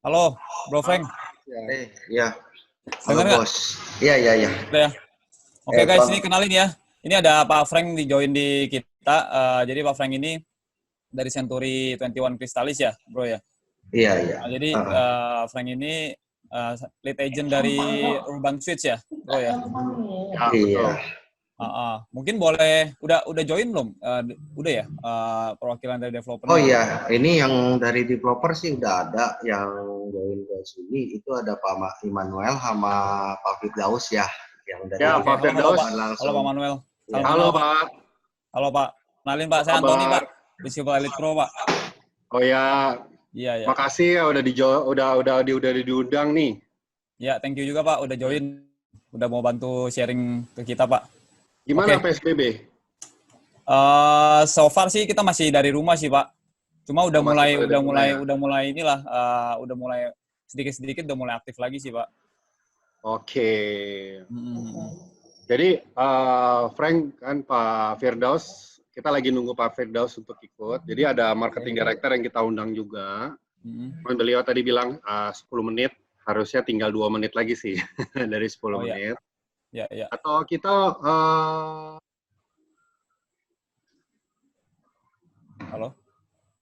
Halo, Bro Frank. Ya. Halo Dengar nggak? bos. Iya, iya, iya. Udah ya. Oke guys, ini Bang. kenalin ya. Ini ada Pak Frank di join di kita. Jadi Pak Frank ini dari Century 21 Crystallis ya, Bro ya. Iya, iya. Jadi Frank ini lead agent dari Urban Switch ya, Bro ya. Ya, Iya. betul. Mungkin boleh udah join belum? Udah ya, perwakilan dari developer. Oh iya, ini yang dari developer sih udah ada yang join ke sini. Itu ada Pak Immanuel sama Pak Firdaus ya, yang dari Ya, Oke, Pak halo Firdaus. Pak. langsung. Halo Pak Manuel. Ya. Salam Halo, kenal Pak. Pak. Halo Pak. Kenalin Pak, saya Apa Antoni kabar? Pak. Di Silver Elite Pro Pak. Oh ya, Iya ya. makasih ya udah diundang nih. Ya, thank you juga Pak udah join. Udah mau bantu sharing ke kita Pak. Gimana Oke. PSBB? So far sih kita masih dari rumah sih Pak. Cuma udah Oh, masih mulai pada di rumah ya? udah mulai sedikit-sedikit udah mulai aktif lagi sih Pak. Oke. Hmm. Jadi Frank kan Pak Firdaus, kita lagi nunggu Pak Firdaus untuk ikut. Jadi ada marketing director yang kita undang juga. Beliau tadi bilang 10 menit, harusnya tinggal 2 menit lagi sih dari 10 menit. Ya, ya. Atau kita Halo.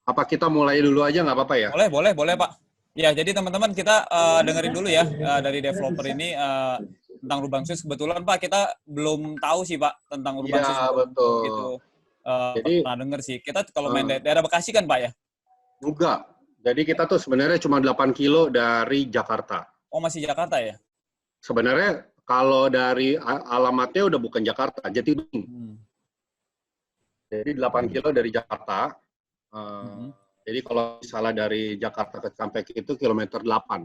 apa kita mulai dulu aja nggak apa-apa ya? Boleh Pak. Ya, jadi teman-teman kita dengerin dulu ya dari developer ini tentang Urban Switch. Kebetulan Pak kita belum tahu sih Pak tentang Urban Switch. Iya, betul. Gitu. Jadi pernah denger sih. Kita kalau main daerah Bekasi kan Pak ya? enggak. Jadi kita tuh sebenarnya cuma 8 kilo dari Jakarta. Oh, masih Jakarta ya? Sebenarnya kalau dari alamatnya udah bukan Jakarta, Jatibening. Jadi 8 kilo dari Jakarta. Jadi kalau misalnya dari Jakarta ke Cikampek itu kilometer 8.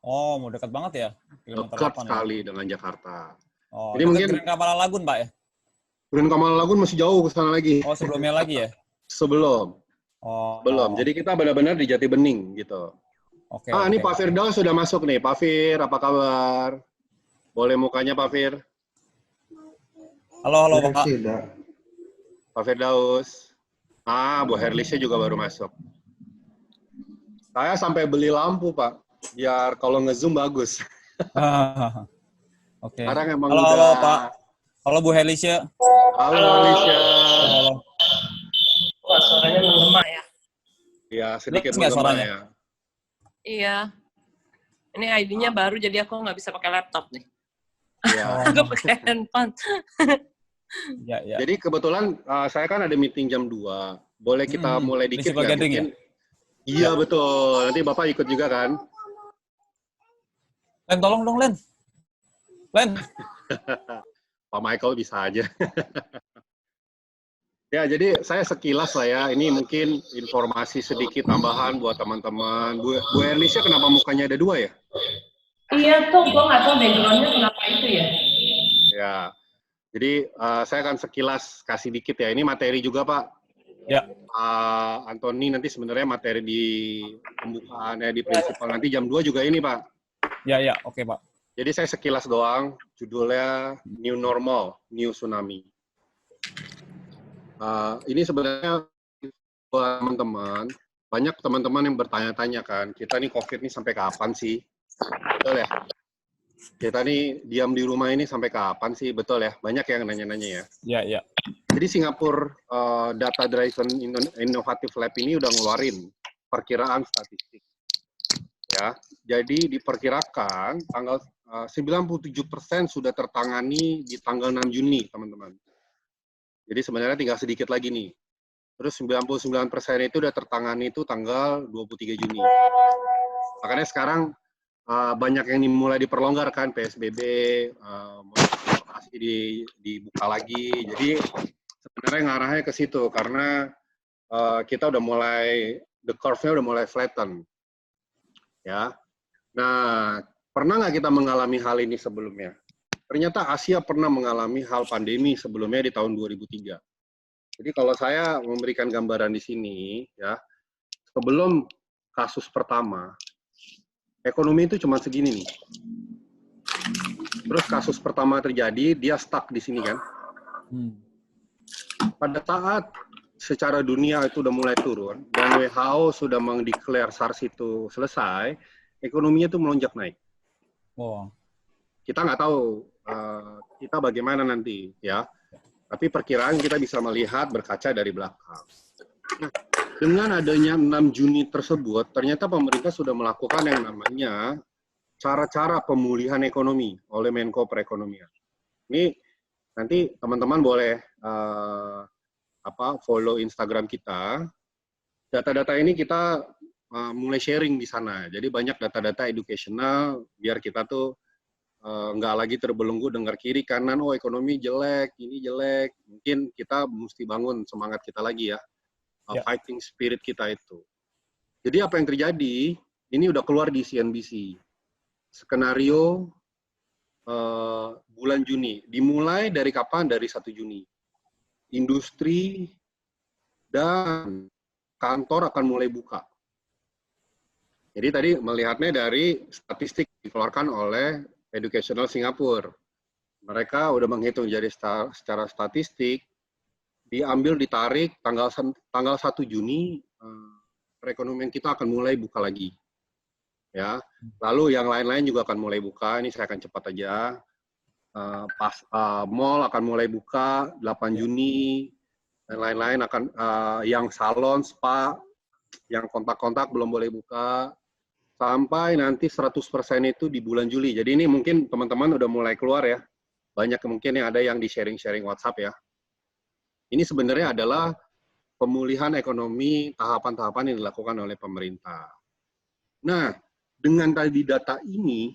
Oh, mau dekat banget ya? Dekat sekali dengan Jakarta. Oh, jadi mungkin Grand Kamala Lagun Pak ya? Grand Kamala Lagun masih jauh ke sana lagi. Oh, sebelumnya lagi ya? Sebelum. Belum. Jadi kita benar-benar di Jatibening gitu. Oke. Ini Pak Firdaus sudah masuk nih. Pak Fir, apa kabar? Boleh mukanya Pak Fir? Halo Pak. Pak Firdaus. Bu Herlisnya juga baru masuk. Saya sampai beli lampu Pak, biar kalau nge-zoom bagus. Oke. Sekarang emang halo Pak. Halo Bu Herlisya. Halo Herlisya. Halo. Wah, suaranya menggema ya. Iya, sedikit menggema ya. Iya. Ini ID-nya baru, jadi aku nggak bisa pakai laptop nih. Iya. Aku pakai handphone. Ya. Jadi kebetulan saya kan ada meeting jam 2. Boleh kita mulai dikit nggak? Ya? Iya, betul. Nanti Bapak ikut juga kan? Len, tolong dong, Len. Pak Michael bisa aja. Ya, jadi saya sekilas lah ya. Ini mungkin informasi sedikit tambahan buat teman-teman. Bu Erlisya kenapa mukanya ada 2 ya? Iya tuh, gue nggak tahu background-nya kenapa itu ya. Ya, jadi saya akan sekilas kasih dikit ya. Ini materi juga Pak. Ya. Antoni nanti sebenarnya materi di pembukaannya di prinsipal nanti jam 2 juga ini Pak. Ya, oke Pak. Jadi saya sekilas doang, judulnya New Normal, New Tsunami. Ini sebenarnya buat teman-teman, banyak teman-teman yang bertanya-tanya kan, kita nih COVID nih sampai kapan sih? Betul ya? Kita nih diam di rumah ini sampai kapan sih? Betul ya? Banyak yang nanya-nanya ya. Ya. Jadi Singapura Data Driven Innovative Lab ini udah ngeluarin perkiraan statistik. Ya, jadi diperkirakan tanggal 97% sudah tertangani di tanggal 6 Juni, teman-teman. Jadi sebenarnya tinggal sedikit lagi nih. Terus 99% itu udah tertangani itu tanggal 23 Juni. Makanya sekarang banyak yang mulai diperlonggar kan, PSBB, transportasi dibuka lagi. Jadi sebenarnya ngarahnya ke situ karena kita udah mulai, the curve-nya udah mulai flatten. Ya. Nah, pernah nggak kita mengalami hal ini sebelumnya? Ternyata Asia pernah mengalami hal pandemi sebelumnya di tahun 2003. Jadi kalau saya memberikan gambaran di sini, ya, sebelum kasus pertama, ekonomi itu cuma segini nih. Terus kasus pertama terjadi, dia stuck di sini kan. Pada saat secara dunia itu udah mulai turun dan WHO sudah mendeklar SARS itu selesai, ekonominya itu melonjak naik. Oh. Kita nggak tahu kita bagaimana nanti ya, tapi perkiraan kita bisa melihat berkaca dari belakang. Nah, dengan adanya 6 Juni tersebut, ternyata pemerintah sudah melakukan yang namanya cara-cara pemulihan ekonomi oleh Menko Perekonomian. Ini nanti teman-teman boleh follow Instagram kita. Data-data ini kita mulai sharing di sana. Jadi banyak data-data educational biar kita tuh nggak lagi terbelenggu dengar kiri kanan, oh ekonomi jelek, ini jelek. Mungkin kita mesti bangun semangat kita lagi ya, fighting spirit kita itu. Jadi apa yang terjadi? Ini udah keluar di CNBC. Skenario bulan Juni. Dimulai dari kapan? Dari 1 Juni. Industri dan kantor akan mulai buka. Jadi tadi melihatnya dari statistik dikeluarkan oleh Educational Singapura. Mereka udah menghitung jadi secara statistik, diambil ditarik tanggal 1 Juni, perekonomian kita akan mulai buka lagi. Ya, lalu yang lain-lain juga akan mulai buka. Ini saya akan cepat aja. Mall akan mulai buka 8 Juni, dan lain-lain akan yang salon, spa, yang kontak-kontak belum boleh buka, sampai nanti 100% itu di bulan Juli. Jadi ini mungkin teman-teman udah mulai keluar ya. Banyak mungkin yang ada yang di sharing-sharing WhatsApp ya. Ini sebenarnya adalah pemulihan ekonomi tahapan-tahapan yang dilakukan oleh pemerintah. Nah, dengan tadi data ini,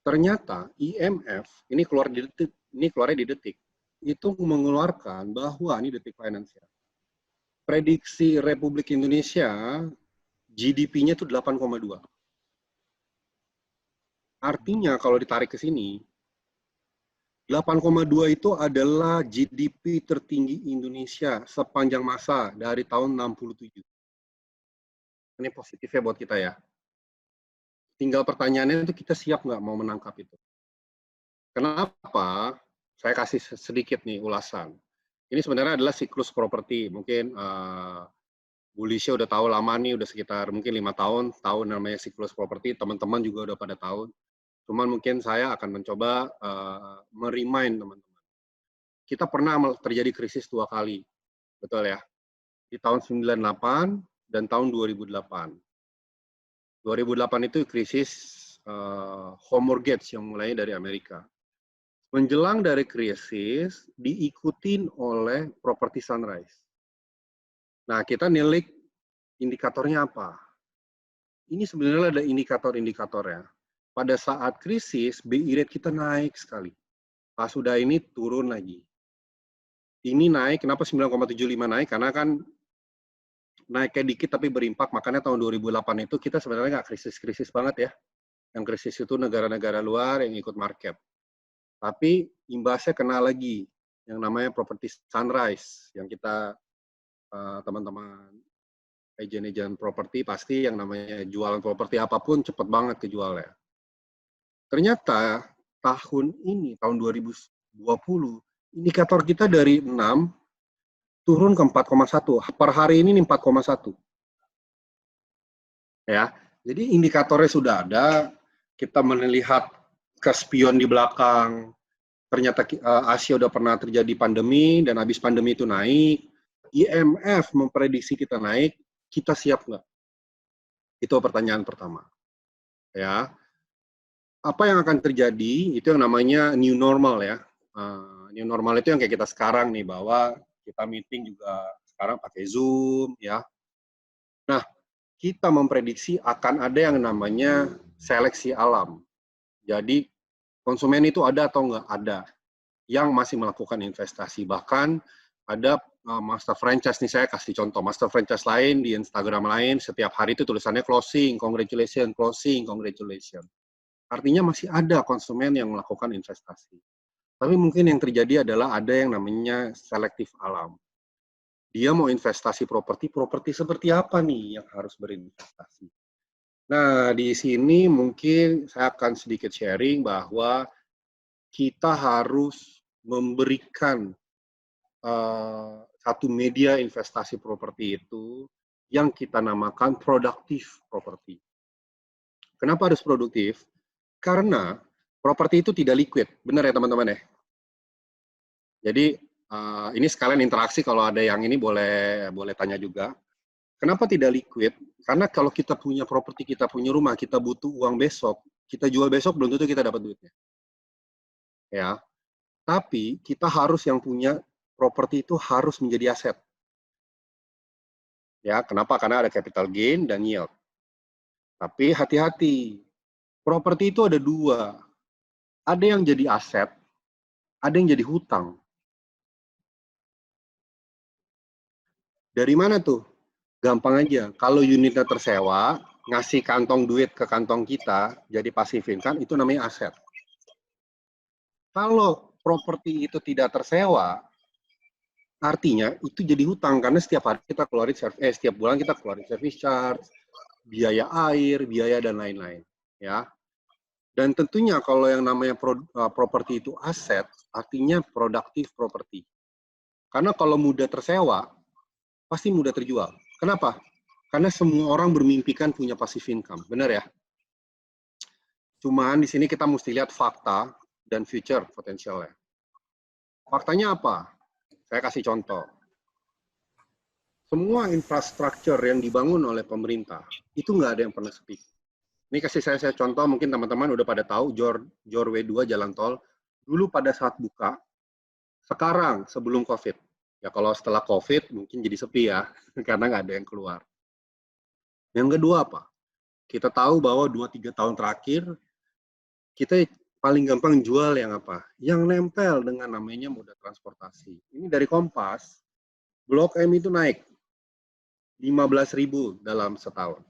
ternyata IMF, ini keluarnya di detik, itu mengeluarkan bahwa, ini Detik Finance ya, prediksi Republik Indonesia, GDP-nya itu 8,2. Artinya kalau ditarik ke sini, 8,2 itu adalah GDP tertinggi Indonesia sepanjang masa dari tahun 67. Ini positifnya buat kita ya. Tinggal pertanyaannya itu kita siap nggak mau menangkap itu. Kenapa? Saya kasih sedikit nih ulasan. Ini sebenarnya adalah siklus properti. Mungkin Bu Lisha udah tahu lama nih, udah sekitar mungkin 5 tahun namanya siklus properti. Teman-teman juga udah pada tahu. Cuman mungkin saya akan mencoba merimain teman-teman. Kita pernah terjadi krisis 2 kali. Betul ya? Di tahun 98 dan tahun 2008. 2008 itu krisis home mortgage yang mulai dari Amerika. Menjelang dari krisis, diikutin oleh property sunrise. Nah, kita nilik indikatornya apa? Ini sebenarnya ada indikator-indikatornya. Pada saat krisis, BI rate kita naik sekali. Pas sudah ini turun lagi. Ini naik, kenapa 9,75 naik? Karena kan naiknya dikit tapi berimpak, makanya tahun 2008 itu kita sebenarnya nggak krisis-krisis banget ya. Yang krisis itu negara-negara luar yang ikut market. Tapi imbasnya kena lagi, yang namanya property sunrise, yang kita teman-teman agent properti pasti yang namanya jualan properti apapun cepet banget kejualnya. Ternyata tahun ini, tahun 2020, indikator kita dari 6 turun ke 4,1. Per hari ini 4,1. Ya, jadi indikatornya sudah ada. Kita melihat ke spion di belakang. Ternyata Asia udah pernah terjadi pandemi dan habis pandemi itu naik. IMF memprediksi kita naik. Kita siap nggak? Itu pertanyaan pertama. Ya, apa yang akan terjadi? Itu yang namanya new normal ya. New normal itu yang kayak kita sekarang nih, bahwa kita meeting juga sekarang pakai Zoom ya. Nah, kita memprediksi akan ada yang namanya seleksi alam. Jadi konsumen itu ada atau nggak ada yang masih melakukan investasi. Bahkan ada master franchise nih, saya kasih contoh master franchise lain di Instagram lain, setiap hari itu tulisannya closing, congratulations, closing, congratulations. Artinya masih ada konsumen yang melakukan investasi. Tapi mungkin yang terjadi adalah ada yang namanya selektif alam. Dia mau investasi properti seperti apa nih yang harus berinvestasi. Nah, di sini mungkin saya akan sedikit sharing bahwa kita harus memberikan satu media investasi properti itu yang kita namakan produktif properti. Kenapa harus produktif? Karena properti itu tidak liquid. Benar ya teman-teman ya? Jadi ini sekalian interaksi, kalau ada yang ini boleh tanya juga. Kenapa tidak liquid? Karena kalau kita punya properti, kita punya rumah, kita butuh uang besok, kita jual besok belum tentu kita dapat duitnya. Ya. Tapi kita harus yang punya properti itu harus menjadi aset. Ya, kenapa? Karena ada capital gain dan yield. Tapi hati-hati. Properti itu ada dua. Ada yang jadi aset, ada yang jadi hutang. Dari mana tuh? Gampang aja. Kalau unitnya tersewa, ngasih kantong duit ke kantong kita, jadi passive income, itu namanya aset. Kalau properti itu tidak tersewa, artinya itu jadi hutang, karena setiap hari kita keluarin setiap bulan kita keluarin service charge, biaya air, biaya dan lain-lain, ya. Dan tentunya kalau yang namanya properti itu aset, artinya produktif properti. Karena kalau mudah tersewa, pasti mudah terjual. Kenapa? Karena semua orang bermimpikan punya passive income, benar ya? Cuman di sini kita mesti lihat fakta dan future potensialnya. Faktanya apa? Saya kasih contoh. Semua infrastruktur yang dibangun oleh pemerintah, itu nggak ada yang pernah sepi. Ini kasih saya contoh, mungkin teman-teman udah pada tahu, Jor W2 jalan tol, dulu pada saat buka, sekarang sebelum COVID. Ya kalau setelah COVID mungkin jadi sepi ya, karena nggak ada yang keluar. Yang kedua apa? Kita tahu bahwa 2-3 tahun terakhir, kita paling gampang jual yang apa? Yang nempel dengan namanya moda transportasi. Ini dari Kompas, Blok M itu naik 15.000 dalam setahun.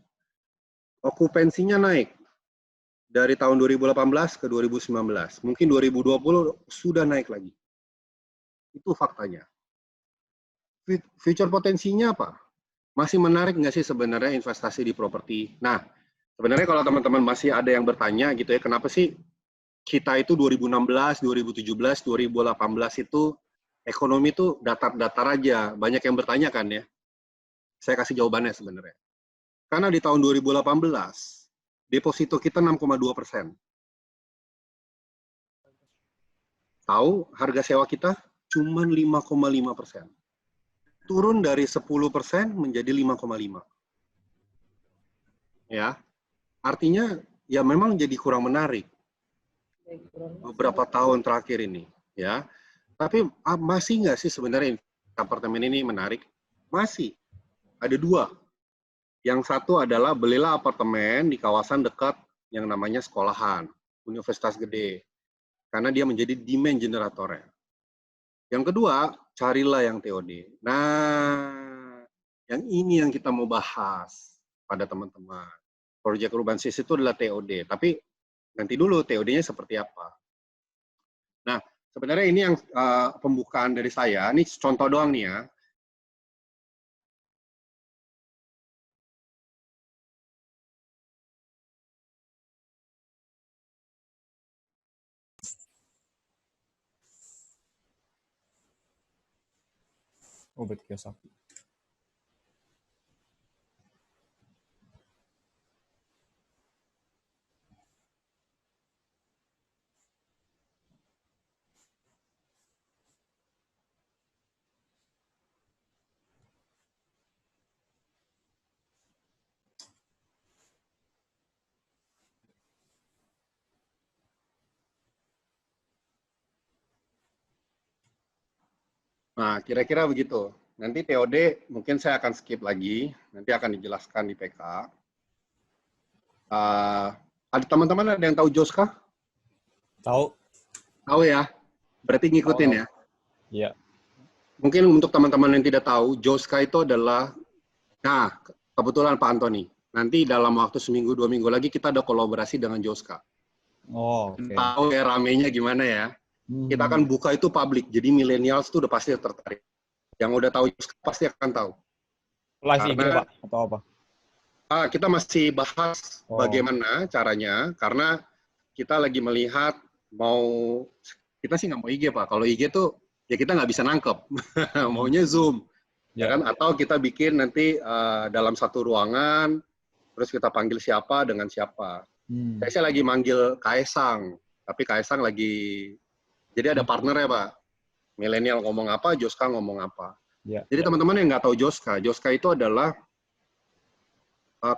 Okupansinya naik dari tahun 2018 ke 2019. Mungkin 2020 sudah naik lagi. Itu faktanya. Future potensinya apa? Masih menarik nggak sih sebenarnya investasi di properti? Nah, sebenarnya kalau teman-teman masih ada yang bertanya gitu ya, kenapa sih kita itu 2016, 2017, 2018 itu ekonomi itu datar-datar aja. Banyak yang bertanya kan ya. Saya kasih jawabannya sebenarnya. Karena di tahun 2018, deposito kita 6,2%. Tahu harga sewa kita cuma 5,5%. Turun dari 10% menjadi 5,5. Ya, artinya ya memang jadi kurang menarik beberapa tahun terakhir ini. Ya, tapi masih nggak sih sebenarnya apartemen ini menarik? Masih. Ada dua. Yang satu adalah belilah apartemen di kawasan dekat yang namanya sekolahan, universitas gede, karena dia menjadi demand generatornya. Yang kedua, carilah yang TOD. Nah, yang ini yang kita mau bahas pada teman-teman. Project Urban Sis itu adalah TOD, tapi nanti dulu TOD-nya seperti apa. Nah, sebenarnya ini yang pembukaan dari saya. Ini contoh doang nih ya. Obet Kiyosaki. Nah, kira-kira begitu. Nanti TOD mungkin saya akan skip lagi, nanti akan dijelaskan di PK. Ada teman-teman ada yang tahu Joska? Tahu? Tahu ya? Berarti ngikutin Tahu. ya? Iya. Mungkin untuk teman-teman yang tidak tahu, Joska itu adalah, nah kebetulan Pak Antoni, nanti dalam waktu seminggu 2 minggu lagi kita ada kolaborasi dengan Joska. Oh, oke. Tahu ya ramenya gimana ya? Kita akan buka itu publik, jadi millennials itu udah pasti tertarik. Yang udah tahu pasti akan tahu. Live IG, Karena Pak, atau apa? kita masih bahas bagaimana caranya, karena kita lagi melihat kita sih nggak mau IG Pak. Kalau IG tuh ya kita nggak bisa nangkep. Maunya Zoom. Ya kan? Atau kita bikin nanti dalam satu ruangan, terus kita panggil siapa dengan siapa. Saya lagi manggil Kaesang, tapi Kaesang lagi, jadi ada partner ya Pak. Milenial ngomong apa, Joska ngomong apa. Jadi teman-teman yang nggak tahu Joska itu adalah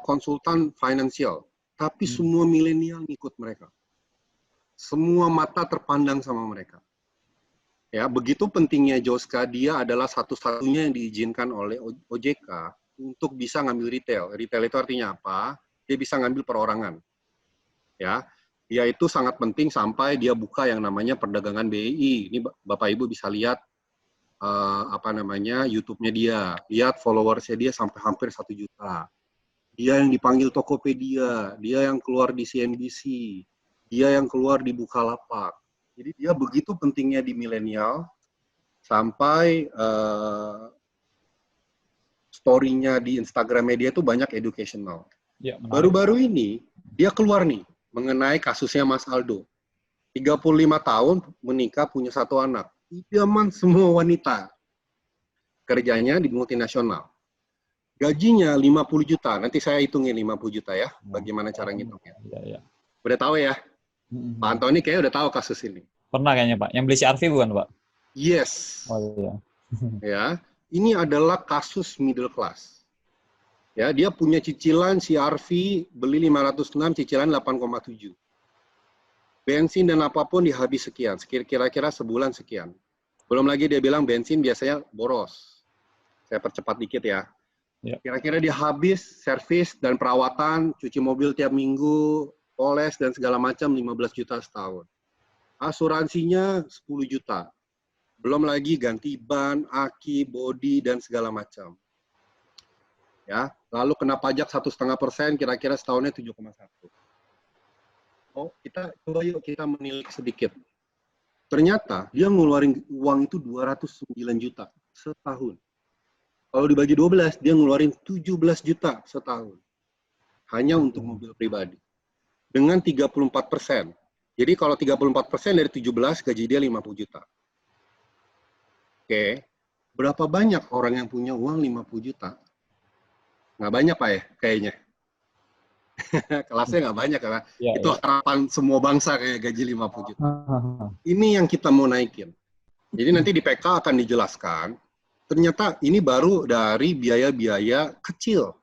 konsultan finansial, tapi semua milenial ngikut mereka. Semua mata terpandang sama mereka. Ya, begitu pentingnya Joska, dia adalah satu-satunya yang diizinkan oleh OJK untuk bisa ngambil retail. Retail itu artinya apa? Dia bisa ngambil perorangan. Ya, dia itu sangat penting sampai dia buka yang namanya perdagangan BI. Ini Bapak Ibu bisa lihat YouTube-nya dia. Lihat followersnya dia sampai hampir 1 juta. Dia yang dipanggil Tokopedia, dia yang keluar di CNBC, dia yang keluar di Bukalapak. Jadi dia begitu pentingnya di milenial sampai story-nya di Instagram media itu banyak educational. Baru-baru ini dia keluar nih mengenai kasusnya Mas Aldo. 35 tahun menikah punya 1 anak. Idaman semua wanita. Kerjanya di multinasional. Gajinya 50 juta. Nanti saya hitungin 50 juta ya. Bagaimana cara ngitungnya. Udah tahu ya? Pak Antoni kayaknya udah tahu kasus ini. Pernah kayaknya Pak. Yang beli CRV bukan Pak? Yes. Oh iya. Ya, ini adalah kasus middle class. Ya, dia punya cicilan CRV beli 506, cicilan 8,7. Bensin dan apapun dihabis sekian, kira-kira sebulan sekian. Belum lagi dia bilang bensin biasanya boros. Saya percepat dikit ya. Kira-kira dia habis servis dan perawatan, cuci mobil tiap minggu, poles dan segala macam 15 juta setahun. Asuransinya 10 juta. Belum lagi ganti ban, aki, bodi, dan segala macam. Ya, lalu kena pajak 1,5%, kira-kira setahunnya 7,1. Oh, coba yuk kita menilik sedikit. Ternyata dia ngeluarin uang itu 209 juta setahun. Kalau dibagi 12, dia ngeluarin 17 juta setahun. Hanya untuk mobil pribadi. Dengan 34%. Jadi kalau 34% dari 17, gaji dia 50 juta. Oke, berapa banyak orang yang punya uang 50 juta? Nggak banyak Pak ya, kayaknya. Kelasnya nggak banyak karena itu harapan semua bangsa kayak gaji 50 juta. Ini yang kita mau naikin. Jadi nanti di PK akan dijelaskan, ternyata ini baru dari biaya-biaya kecil.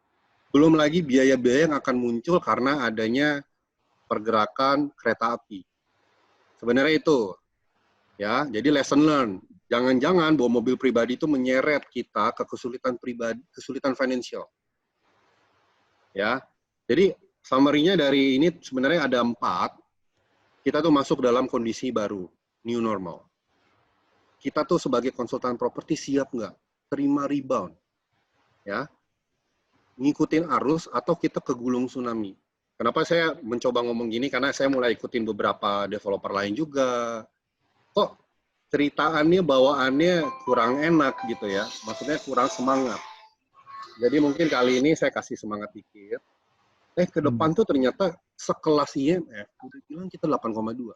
Belum lagi biaya-biaya yang akan muncul karena adanya pergerakan kereta api. Sebenarnya itu. Ya, jadi lesson learn. Jangan-jangan bawa mobil pribadi itu menyeret kita ke kesulitan pribadi, kesulitan finansial. Ya, jadi summary-nya dari ini sebenarnya ada 4. Kita tuh masuk dalam kondisi baru, new normal. Kita tuh sebagai konsultan properti siap nggak terima rebound, ya, ngikutin arus atau kita kegulung tsunami. Kenapa saya mencoba ngomong gini? Karena saya mulai ikutin beberapa developer lain juga. Kok ceritaannya, bawaannya kurang enak gitu ya, maksudnya kurang semangat. Jadi mungkin kali ini saya kasih semangat dikit. Ke depan tuh ternyata sekelas IMF udah bilang kita 8,2.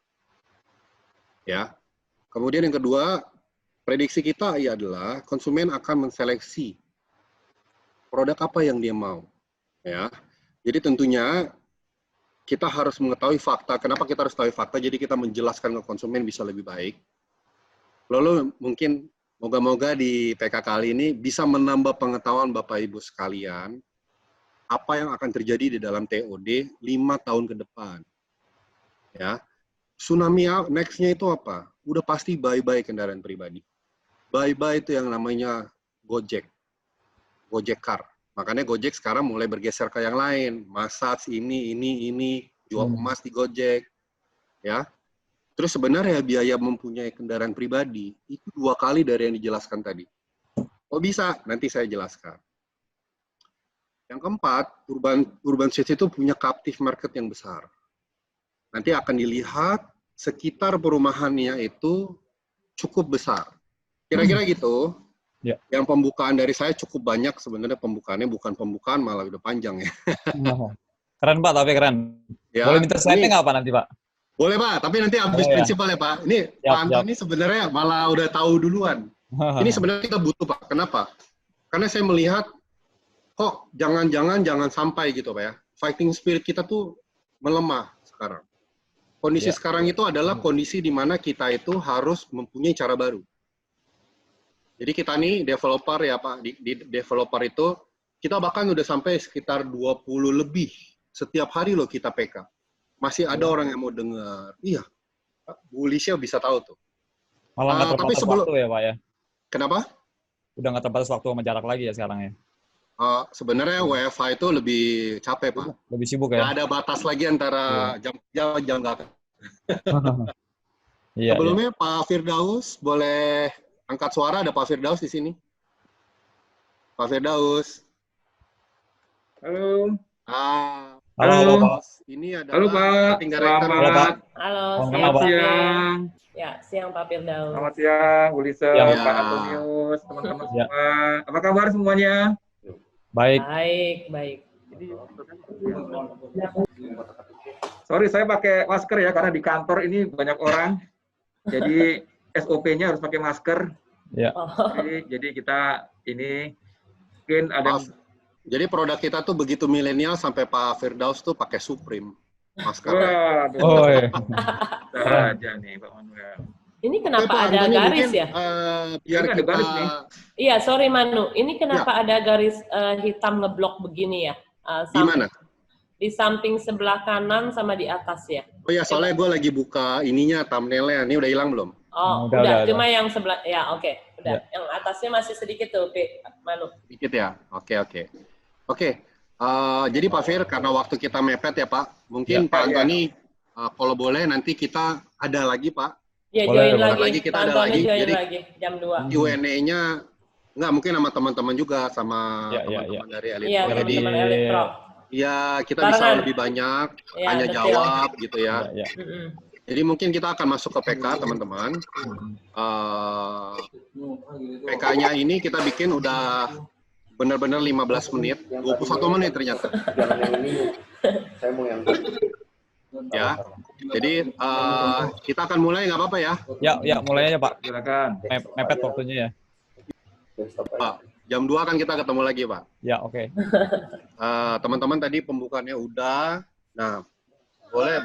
Ya. Kemudian yang kedua, prediksi kita adalah konsumen akan menseleksi produk apa yang dia mau. Ya. Jadi tentunya kita harus mengetahui fakta. Kenapa kita harus tahu fakta? Jadi kita menjelaskan ke konsumen bisa lebih baik. Lalu mungkin moga-moga di PK kali ini bisa menambah pengetahuan Bapak Ibu sekalian apa yang akan terjadi di dalam TOD 5 tahun ke depan. Ya. Tsunami next-nya itu apa? Udah pasti bye-bye kendaraan pribadi. Bye-bye itu yang namanya Gojek. Gojek Car. Makanya Gojek sekarang mulai bergeser ke yang lain. Massage ini, jual emas di Gojek. Ya. Terus sebenarnya biaya mempunyai kendaraan pribadi itu 2 kali dari yang dijelaskan tadi. Oh bisa? Nanti saya jelaskan. Yang keempat, urban city itu punya captive market yang besar. Nanti akan dilihat sekitar perumahannya itu cukup besar. Kira-kira gitu. Ya. Yang pembukaan dari saya cukup banyak sebenarnya, pembukaannya bukan pembukaan malah udah panjang ya. Keren Pak, tapi keren. Ya, boleh minta slide-nya nggak Pak nanti Pak? Boleh Pak, tapi nanti habis Oh, ya. prinsipal ya Pak. Ini Siap, Pak Antoni sebenarnya malah udah tahu duluan. Ini sebenarnya kita butuh Pak. Kenapa? Karena saya melihat kok jangan sampai gitu Pak ya. Fighting spirit kita tuh melemah sekarang. Kondisi Ya. sekarang itu adalah kondisi di mana kita itu harus mempunyai cara baru. Jadi kita nih developer ya Pak, di developer itu kita bahkan udah sampai sekitar 20 lebih setiap hari loh kita PK. Masih ada orang yang mau dengar. Iya, Bu Lisha bisa tahu tuh. Malah nggak tapi terbatas sebelum- waktu ya Pak ya? Kenapa? Udah nggak terbatas waktu sama jarak lagi ya sekarang ya? Sebenarnya WFH itu lebih capek Pak. Lebih sibuk Nggak ya? ada batas lagi antara jam kerja jam nggak. Iya, iya. Sebelumnya Pak Firdaus boleh angkat suara, ada Pak Firdaus di sini. Pak Firdaus. Halo. Halo, Pak. Ini adalah Halo Pak. marketing director. Halo, Pak. Halo, Mohon siang maaf, Pak. Pak Fir. Siang. Ya, siang Pak Firdaus. Selamat siang, Bu Lisa, Ya. Pak Antonius, teman-teman Ya. semua. Apa kabar semuanya? Baik. Baik, baik. Sorry, saya pakai masker ya, karena di kantor ini banyak orang. Jadi SOP-nya harus pakai masker. Ya. Oh, Jadi kita ini mungkin ada Maaf. Jadi produk kita tuh begitu milenial sampai Pak Firdaus tuh pakai Supreme masker. Waduh, Oh, iya. bisa aja nih Pak Manuel. ini Oke, kenapa Pak ada Antoni, garis mungkin, ya? biar Ini ada kita garis nih. Iya, sorry Manu. Ini kenapa ada garis hitam ngeblok begini ya? di mana? Di samping sebelah kanan sama di atas ya? Oh ya, soalnya gue lagi buka ininya thumbnailnya. Ini udah hilang belum? Oh, Udah. Cuma yang sebelah, ya oke. Udah. Ya. Yang atasnya masih sedikit tuh, Manu. Dikit ya. Oke. Jadi Pak Fir, karena waktu kita mepet ya Pak, mungkin Ya, Pak ya. Antoni kalau boleh nanti kita ada lagi Pak. Ya, Boleh, join boleh. lagi. Lagi kita ada Tontonnya lagi. join Jadi- lagi, jam 2. Q&A-nya nggak mungkin sama teman-teman juga, sama Ya, ya, teman-teman dari Elite Iya, Pro. Jadi teman-teman Elektro. ya kita bisa Barengan. lebih banyak Ya, tanya betul. jawab gitu ya. Ya. Mm-mm. Jadi mungkin kita akan masuk ke PK teman-teman. PK-nya ini kita bikin udah benar-benar 15 menit, 21 menit ternyata. Ya, jadi kita akan mulai nggak apa-apa ya. Ya, mulai aja Pak. Silakan. Mepet waktunya ya. Pak, jam 2 kan kita ketemu lagi Pak. Ya, oke. Teman-teman tadi pembukaannya udah. Nah, boleh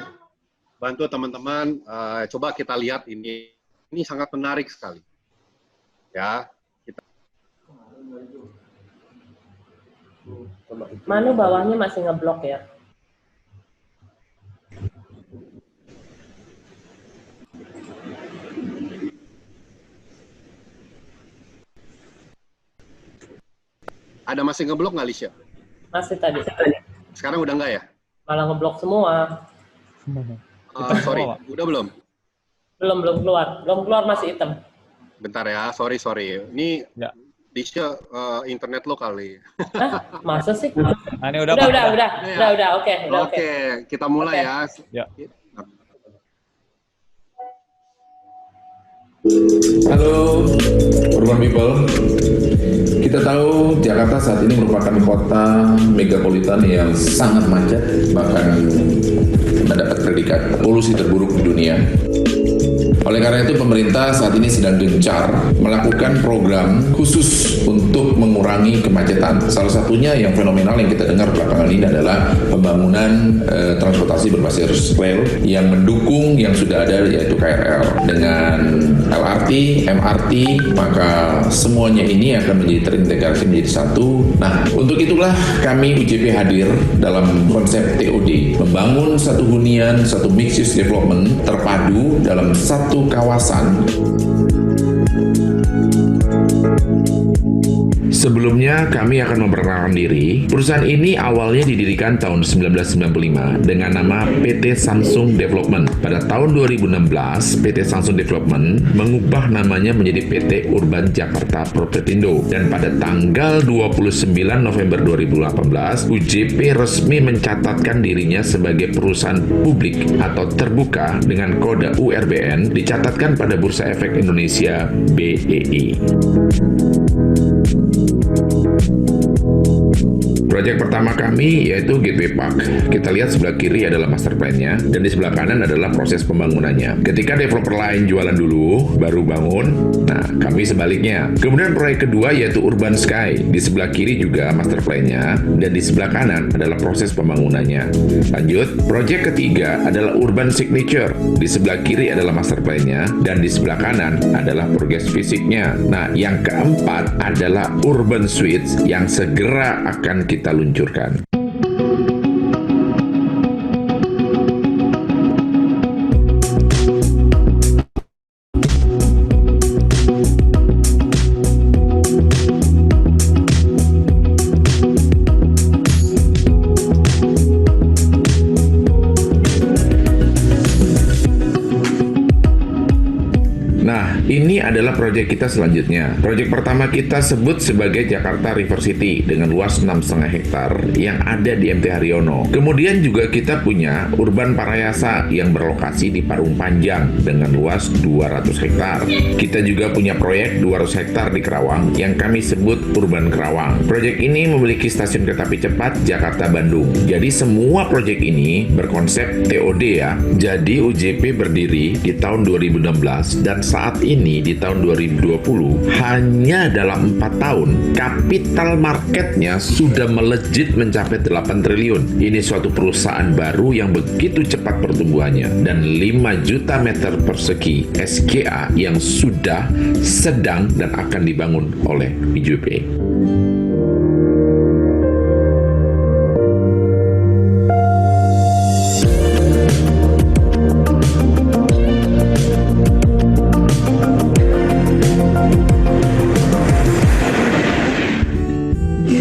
bantu teman-teman coba kita lihat ini. Ini sangat menarik sekali. Ya, Manu bawahnya masih ngeblok ya? ada masih ngeblok nggak Lisha? Masih tadi. Sekarang udah nggak ya? Malah ngeblok semua. Sorry, semua, Pak. udah belum? Belum keluar. Belum keluar, masih hitam. Bentar ya, sorry. Ini Ya. Lisha internet lo kali. Hah? Masa sih? Nah, ini udah, Udah, Pak. oke. Udah, oke. Oke, kita mulai Oke. ya. Ya. Halo urban people, kita tahu Jakarta saat ini merupakan kota megapolitan yang sangat macet, bahkan mendapat predikat polusi terburuk di dunia. Oleh karena itu pemerintah saat ini sedang gencar melakukan program khusus untuk mengurangi kemacetan. Salah satunya yang fenomenal yang kita dengar belakangan ini adalah pembangunan transportasi berbasis rel yang mendukung yang sudah ada yaitu KRL. Dengan LRT, MRT, maka semuanya ini akan menjadi terintegrasi menjadi satu. Nah, untuk itulah kami UJP hadir dalam konsep TOD, membangun satu hunian, satu mixed use development terpadu dalam satu kawasan. Sebelumnya kami akan memperkenalkan diri. Perusahaan ini awalnya didirikan tahun 1995 dengan nama PT Samsung Development. Pada tahun 2016, PT Samsung Development mengubah namanya menjadi PT Urban Jakarta Propertindo. Dan pada tanggal 29 November 2018, UJP resmi mencatatkan dirinya sebagai perusahaan publik atau terbuka dengan kode URBN dicatatkan pada Bursa Efek Indonesia BEI. Proyek pertama kami yaitu Gateway Park. Kita lihat sebelah kiri adalah master plan-nya, dan di sebelah kanan adalah proses pembangunannya. Ketika developer lain jualan dulu, baru bangun, nah kami sebaliknya. Kemudian proyek kedua yaitu Urban Sky. Di sebelah kiri juga master plan-nya, dan di sebelah kanan adalah proses pembangunannya. Lanjut, proyek ketiga adalah Urban Signature. Di sebelah kiri adalah master plan-nya, dan di sebelah kanan adalah progres fisiknya. Nah, yang keempat adalah Urban Suites yang segera akan kita luncurkan. Ini adalah proyek kita selanjutnya. Proyek pertama kita sebut sebagai Jakarta River City dengan luas 6,5 hektar yang ada di MT Haryono. Kemudian juga kita punya Urban Parayasa yang berlokasi di Parung Panjang dengan luas 200 hektar. Kita juga punya proyek 200 hektar di Kerawang yang kami sebut Urban Kerawang. Proyek ini memiliki stasiun kereta api cepat Jakarta-Bandung. Jadi semua proyek ini berkonsep TOD ya. Jadi UJP berdiri di tahun 2016 dan saat ini di tahun 2020 hanya dalam 4 tahun kapital marketnya sudah melejit mencapai 8 triliun. Ini suatu perusahaan baru yang begitu cepat pertumbuhannya, dan 5 juta meter persegi SKA yang sudah, sedang, dan akan dibangun oleh UJP.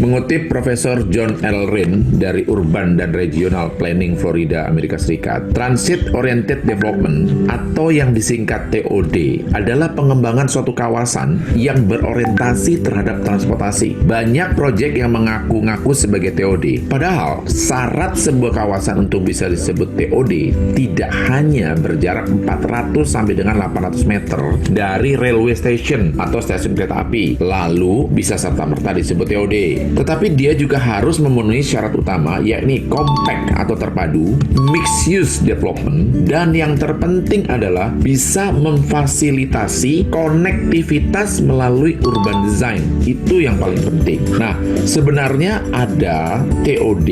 Mengutip Profesor John L. Rhin dari Urban dan Regional Planning Florida, Amerika Serikat, Transit Oriented Development atau yang disingkat TOD adalah pengembangan suatu kawasan yang berorientasi terhadap transportasi. Banyak proyek yang mengaku-ngaku sebagai TOD, padahal syarat sebuah kawasan untuk bisa disebut TOD tidak hanya berjarak 400 sampai dengan 800 meter dari railway station atau stasiun kereta api, lalu bisa serta-merta disebut TOD. Tetapi dia juga harus memenuhi syarat utama, yakni compact atau terpadu, mixed use development, dan yang terpenting adalah bisa memfasilitasi konektivitas melalui urban design. Itu yang paling penting. Nah, sebenarnya ada TOD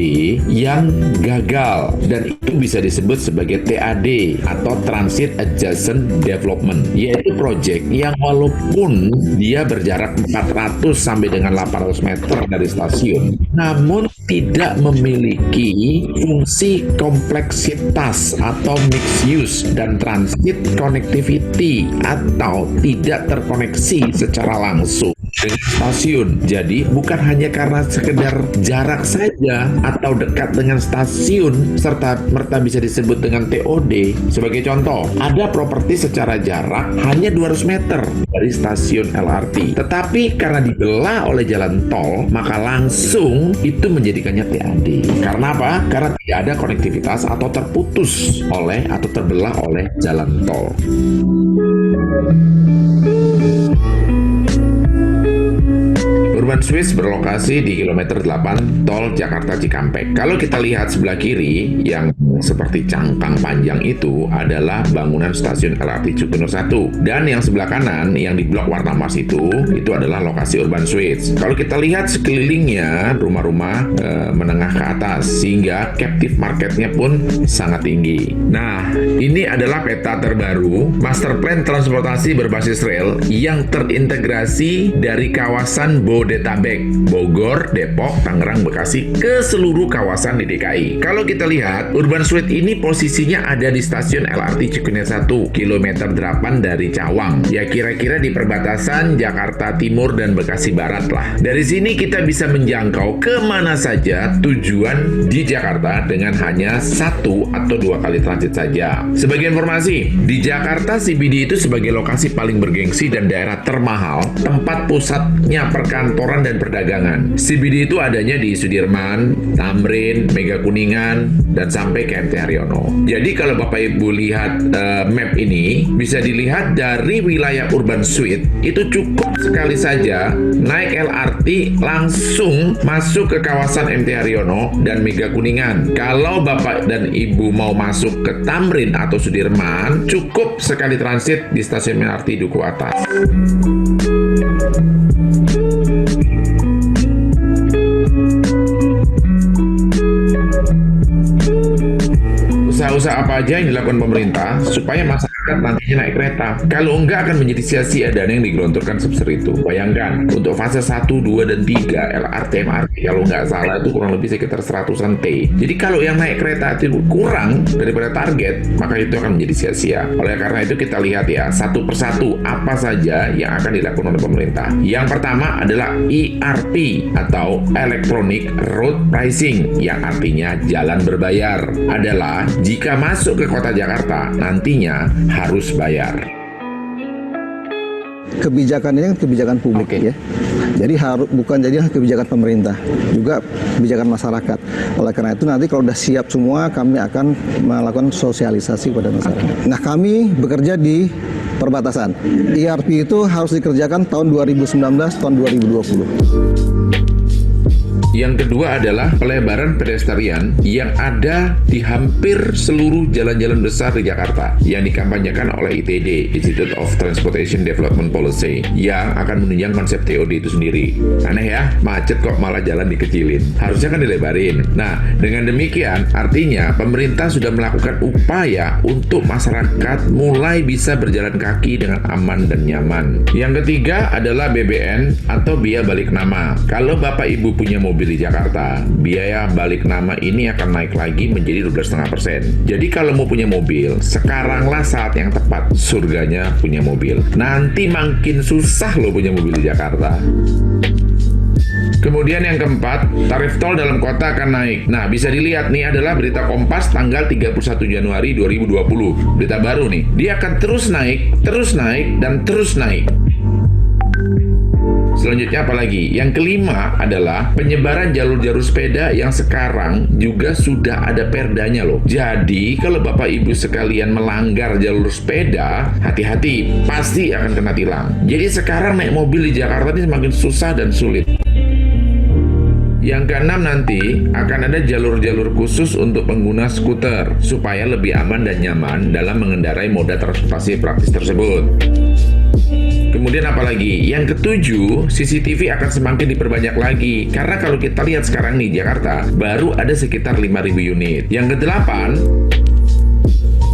yang gagal, dan itu bisa disebut sebagai TAD atau Transit Adjacent Development, yaitu proyek yang walaupun dia berjarak 400 sampai dengan 800 meter dari stasiun, namun tidak memiliki fungsi kompleksitas atau mixed use dan transit connectivity, atau tidak terkoneksi secara langsung dengan stasiun. Jadi bukan hanya karena sekedar jarak saja atau dekat dengan stasiun serta merta bisa disebut dengan TOD. Sebagai contoh, ada properti secara jarak hanya 200 meter dari stasiun LRT, tetapi karena dibelah oleh jalan tol, maka langsung itu menjadikannya TAD. Karena apa? Karena tidak ada konektivitas atau terputus oleh atau terbelah oleh jalan tol. Urban Suites berlokasi di kilometer 8 tol Jakarta Cikampek. Kalau kita lihat sebelah kiri yang seperti cangkang panjang itu adalah bangunan stasiun LRT Cikunir 1, dan yang sebelah kanan yang di blok warna emas itu adalah lokasi Urban Suites. Kalau kita lihat sekelilingnya rumah-rumah menengah ke atas, sehingga captive marketnya pun sangat tinggi. Nah, ini adalah peta terbaru Master Plan Transportasi Berbasis Rel yang terintegrasi dari kawasan Bodetabek, Bogor, Depok, Tangerang, Bekasi ke seluruh kawasan di DKI. Kalau kita lihat, Urban Suite ini posisinya ada di stasiun LRT Cikunir 1, kilometer 8 dari Cawang. Ya kira-kira di perbatasan Jakarta Timur dan Bekasi Barat lah. Dari sini kita bisa menjangkau kemana saja tujuan di Jakarta dengan hanya 1 atau 2 kali transit saja. Sebagai informasi, di Jakarta CBD itu sebagai lokasi paling bergengsi dan daerah termahal, tempat pusatnya perkantoran dan perdagangan. CBD itu adanya di Sudirman, Tamrin, Mega Kuningan, dan sampai ke MT Haryono. Jadi kalau Bapak Ibu lihat map ini, bisa dilihat dari wilayah Urban Suite, itu cukup sekali saja naik LRT langsung masuk ke kawasan MT Haryono dan Mega Kuningan. Kalau Bapak dan Ibu mau masuk ke Tamrin atau Sudirman, cukup sekali transit di stasiun MRT Duku Atas. Usaha-usaha apa aja yang dilakukan pemerintah supaya masyarakat nantinya naik kereta. Kalau enggak akan menjadi sia-sia dana yang digelontorkan sebesar itu. Bayangkan, untuk fase 1, 2, dan 3 LRT, MRT, kalau nggak salah itu kurang lebih sekitar 100-an T. Jadi kalau yang naik kereta itu kurang daripada target, maka itu akan menjadi sia-sia. Oleh karena itu kita lihat ya, satu persatu apa saja yang akan dilakukan oleh pemerintah. Yang pertama adalah ERP atau Electronic Road Pricing, yang artinya jalan berbayar. Adalah jika masuk ke kota Jakarta, nantinya harus bayar. Kebijakan ini kan kebijakan publik ya. Jadi bukan jadi kebijakan pemerintah, juga kebijakan masyarakat. Oleh karena itu nanti kalau sudah siap semua, kami akan melakukan sosialisasi kepada masyarakat. Nah, kami bekerja di perbatasan. ERP itu harus dikerjakan tahun 2019, tahun 2020. Yang kedua adalah pelebaran pedestrian yang ada di hampir seluruh jalan-jalan besar di Jakarta yang dikampanyekan oleh ITD, Institute of Transportation Development Policy, yang akan menunjang konsep TOD itu sendiri. Aneh ya, macet kok malah jalan dikecilin. Harusnya kan dilebarin. Nah, dengan demikian artinya pemerintah sudah melakukan upaya untuk masyarakat mulai bisa berjalan kaki dengan aman dan nyaman. Yang ketiga adalah BBN atau biaya balik nama. Kalau Bapak Ibu punya mobil di Jakarta, biaya balik nama ini akan naik lagi menjadi 12,5%. Jadi kalau mau punya mobil, sekaranglah saat yang tepat. Surganya punya mobil. Nanti makin susah loh punya mobil di Jakarta. Kemudian yang keempat, tarif tol dalam kota akan naik. Nah, bisa dilihat nih adalah berita Kompas tanggal 31 Januari 2020. Berita baru nih. Dia akan terus naik, dan terus naik. Selanjutnya apalagi? Yang kelima adalah penyebaran jalur-jalur sepeda yang sekarang juga sudah ada perdanya loh. Jadi kalau Bapak Ibu sekalian melanggar jalur sepeda, hati-hati, pasti akan kena tilang. Jadi sekarang naik mobil di Jakarta ini semakin susah dan sulit. Yang keenam nanti akan ada jalur-jalur khusus untuk pengguna skuter supaya lebih aman dan nyaman dalam mengendarai moda transportasi praktis tersebut. Kemudian apalagi? Yang ketujuh, CCTV akan semakin diperbanyak lagi. Karena kalau kita lihat sekarang nih Jakarta, baru ada sekitar 5.000 unit. Yang kedelapan,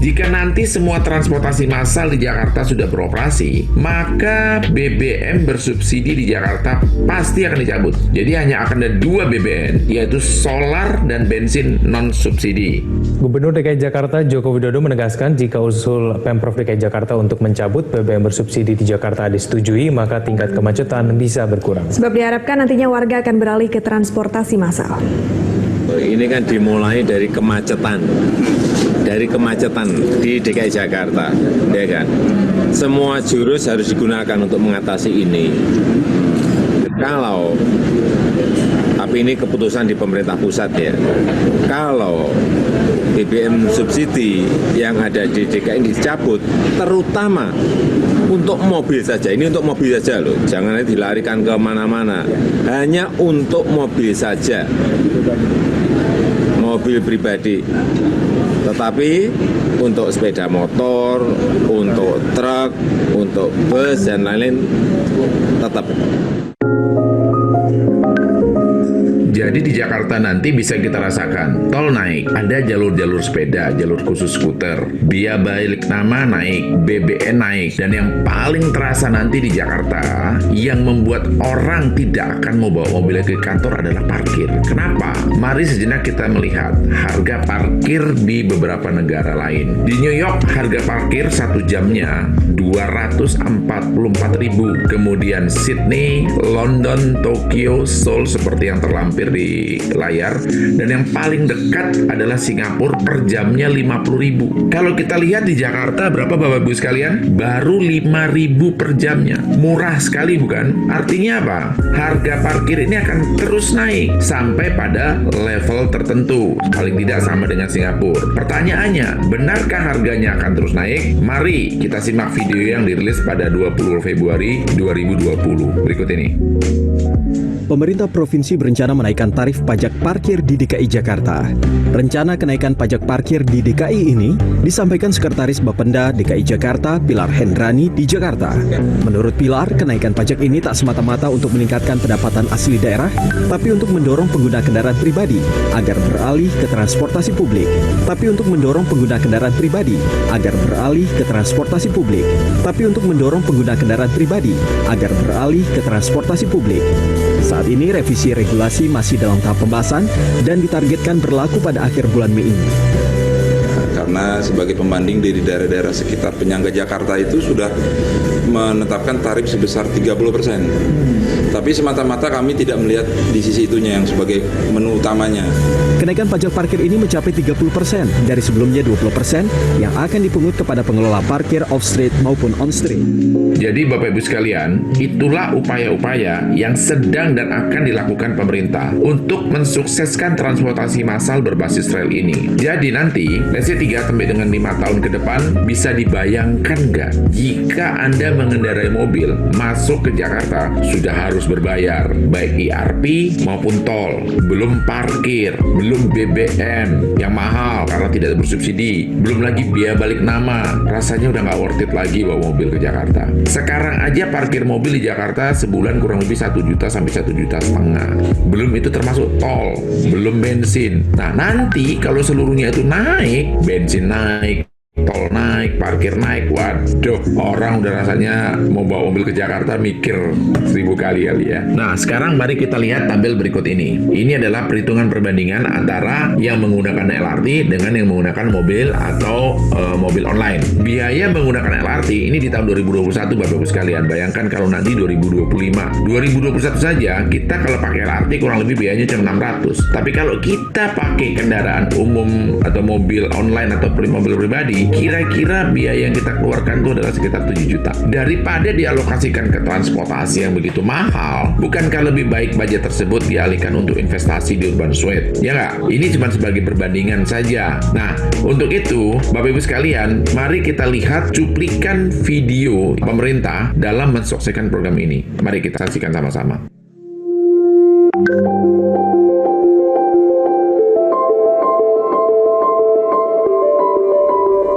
jika nanti semua transportasi massal di Jakarta sudah beroperasi, maka BBM bersubsidi di Jakarta pasti akan dicabut. Jadi hanya akan ada 2 BBM, yaitu solar dan bensin non-subsidi. Gubernur DKI Jakarta Joko Widodo menegaskan jika usul Pemprov DKI Jakarta untuk mencabut BBM bersubsidi di Jakarta disetujui, maka tingkat kemacetan bisa berkurang. Sebab diharapkan nantinya warga akan beralih ke transportasi massal. Ini kan dimulai dari kemacetan. Dari kemacetan di DKI Jakarta, ya kan? Semua jurus harus digunakan untuk mengatasi ini. Kalau, tapi ini keputusan di pemerintah pusat ya. Kalau BBM subsidi yang ada di DKI dicabut, terutama untuk mobil saja. Ini untuk mobil saja loh, jangan dilarikan ke mana-mana. Hanya untuk mobil saja, mobil pribadi. Tetapi untuk sepeda motor, untuk truk, untuk bus, dan lain-lain tetap. Jadi di Jakarta nanti bisa kita rasakan tol naik, ada jalur-jalur sepeda, jalur khusus skuter, biaya balik nama naik, BBM naik, dan yang paling terasa nanti di Jakarta yang membuat orang tidak akan mau bawa mobilnya ke kantor adalah parkir. Kenapa? Mari sejenak kita melihat harga parkir di beberapa negara lain. Di New York harga parkir 1 jamnya 244.000. Kemudian Sydney, London, Tokyo, Seoul seperti yang terlampir di layar. Dan yang paling dekat adalah Singapura, per jamnya 50.000. Kalau kita lihat di Jakarta berapa Bapak Ibu sekalian? Baru 5.000 per jamnya. Murah sekali bukan? Artinya apa? Harga parkir ini akan terus naik sampai pada level tertentu. Paling tidak sama dengan Singapura. Pertanyaannya, benarkah harganya akan terus naik? Mari kita simak video yang dirilis pada 20 Februari 2020. Berikut ini. Pemerintah provinsi berencana menaikkan tarif pajak parkir di DKI Jakarta. Rencana kenaikan pajak parkir di DKI ini disampaikan Sekretaris Bapenda DKI Jakarta, Pilar Hendrani di Jakarta. Menurut Pilar, kenaikan pajak ini tak semata-mata untuk meningkatkan pendapatan asli daerah, tapi untuk mendorong pengguna kendaraan pribadi agar beralih ke transportasi publik. Saat ini revisi regulasi masih dalam tahap pembahasan dan ditargetkan berlaku pada akhir bulan Mei ini. Karena sebagai pembanding dari daerah-daerah sekitar penyangga Jakarta itu sudah menetapkan tarif sebesar 30%. Tapi semata-mata kami tidak melihat di sisi itunya yang sebagai menu utamanya. Kenaikan pajak parkir ini mencapai 30% dari sebelumnya 20% yang akan dipungut kepada pengelola parkir off-street maupun on-street. Jadi Bapak Ibu sekalian, itulah upaya-upaya yang sedang dan akan dilakukan pemerintah untuk mensukseskan transportasi massal berbasis rel ini. Jadi nanti, let's say 3 sampai dengan 5 tahun ke depan, bisa dibayangkan nggak jika Anda mengendarai mobil masuk ke Jakarta sudah harus berbayar, baik IRP maupun tol, belum parkir, belum BBM yang mahal karena tidak bersubsidi, belum lagi biaya balik nama, rasanya udah nggak worth it lagi bawa mobil ke Jakarta. Sekarang aja parkir mobil di Jakarta sebulan kurang lebih 1 juta sampai 1,5 juta. Belum itu termasuk tol, belum bensin. Nah nanti kalau seluruhnya itu naik, bensin naik, tol naik, parkir naik, waduh, orang udah rasanya mau bawa mobil ke Jakarta mikir 1000 kali ya. Nah, sekarang mari kita lihat tabel berikut ini. Ini adalah perhitungan perbandingan antara yang menggunakan LRT dengan yang menggunakan mobil atau mobil online. Biaya menggunakan LRT ini di tahun 2021 Bapak Ibu sekalian. Bayangkan kalau nanti 2025. 2021 saja kita kalau pakai LRT kurang lebih biayanya cuma 600. Tapi kalau kita pakai kendaraan umum atau mobil online atau mobil pribadi, kira-kira biaya yang kita keluarkan itu adalah sekitar 7 juta. Daripada dialokasikan ke transportasi yang begitu mahal, bukankah lebih baik budget tersebut dialihkan untuk investasi di urban suite? Ya nggak? Ini cuma sebagai perbandingan saja. Nah, untuk itu, Bapak Ibu sekalian, mari kita lihat cuplikan video pemerintah dalam mensukseskan program ini. Mari kita saksikan sama-sama.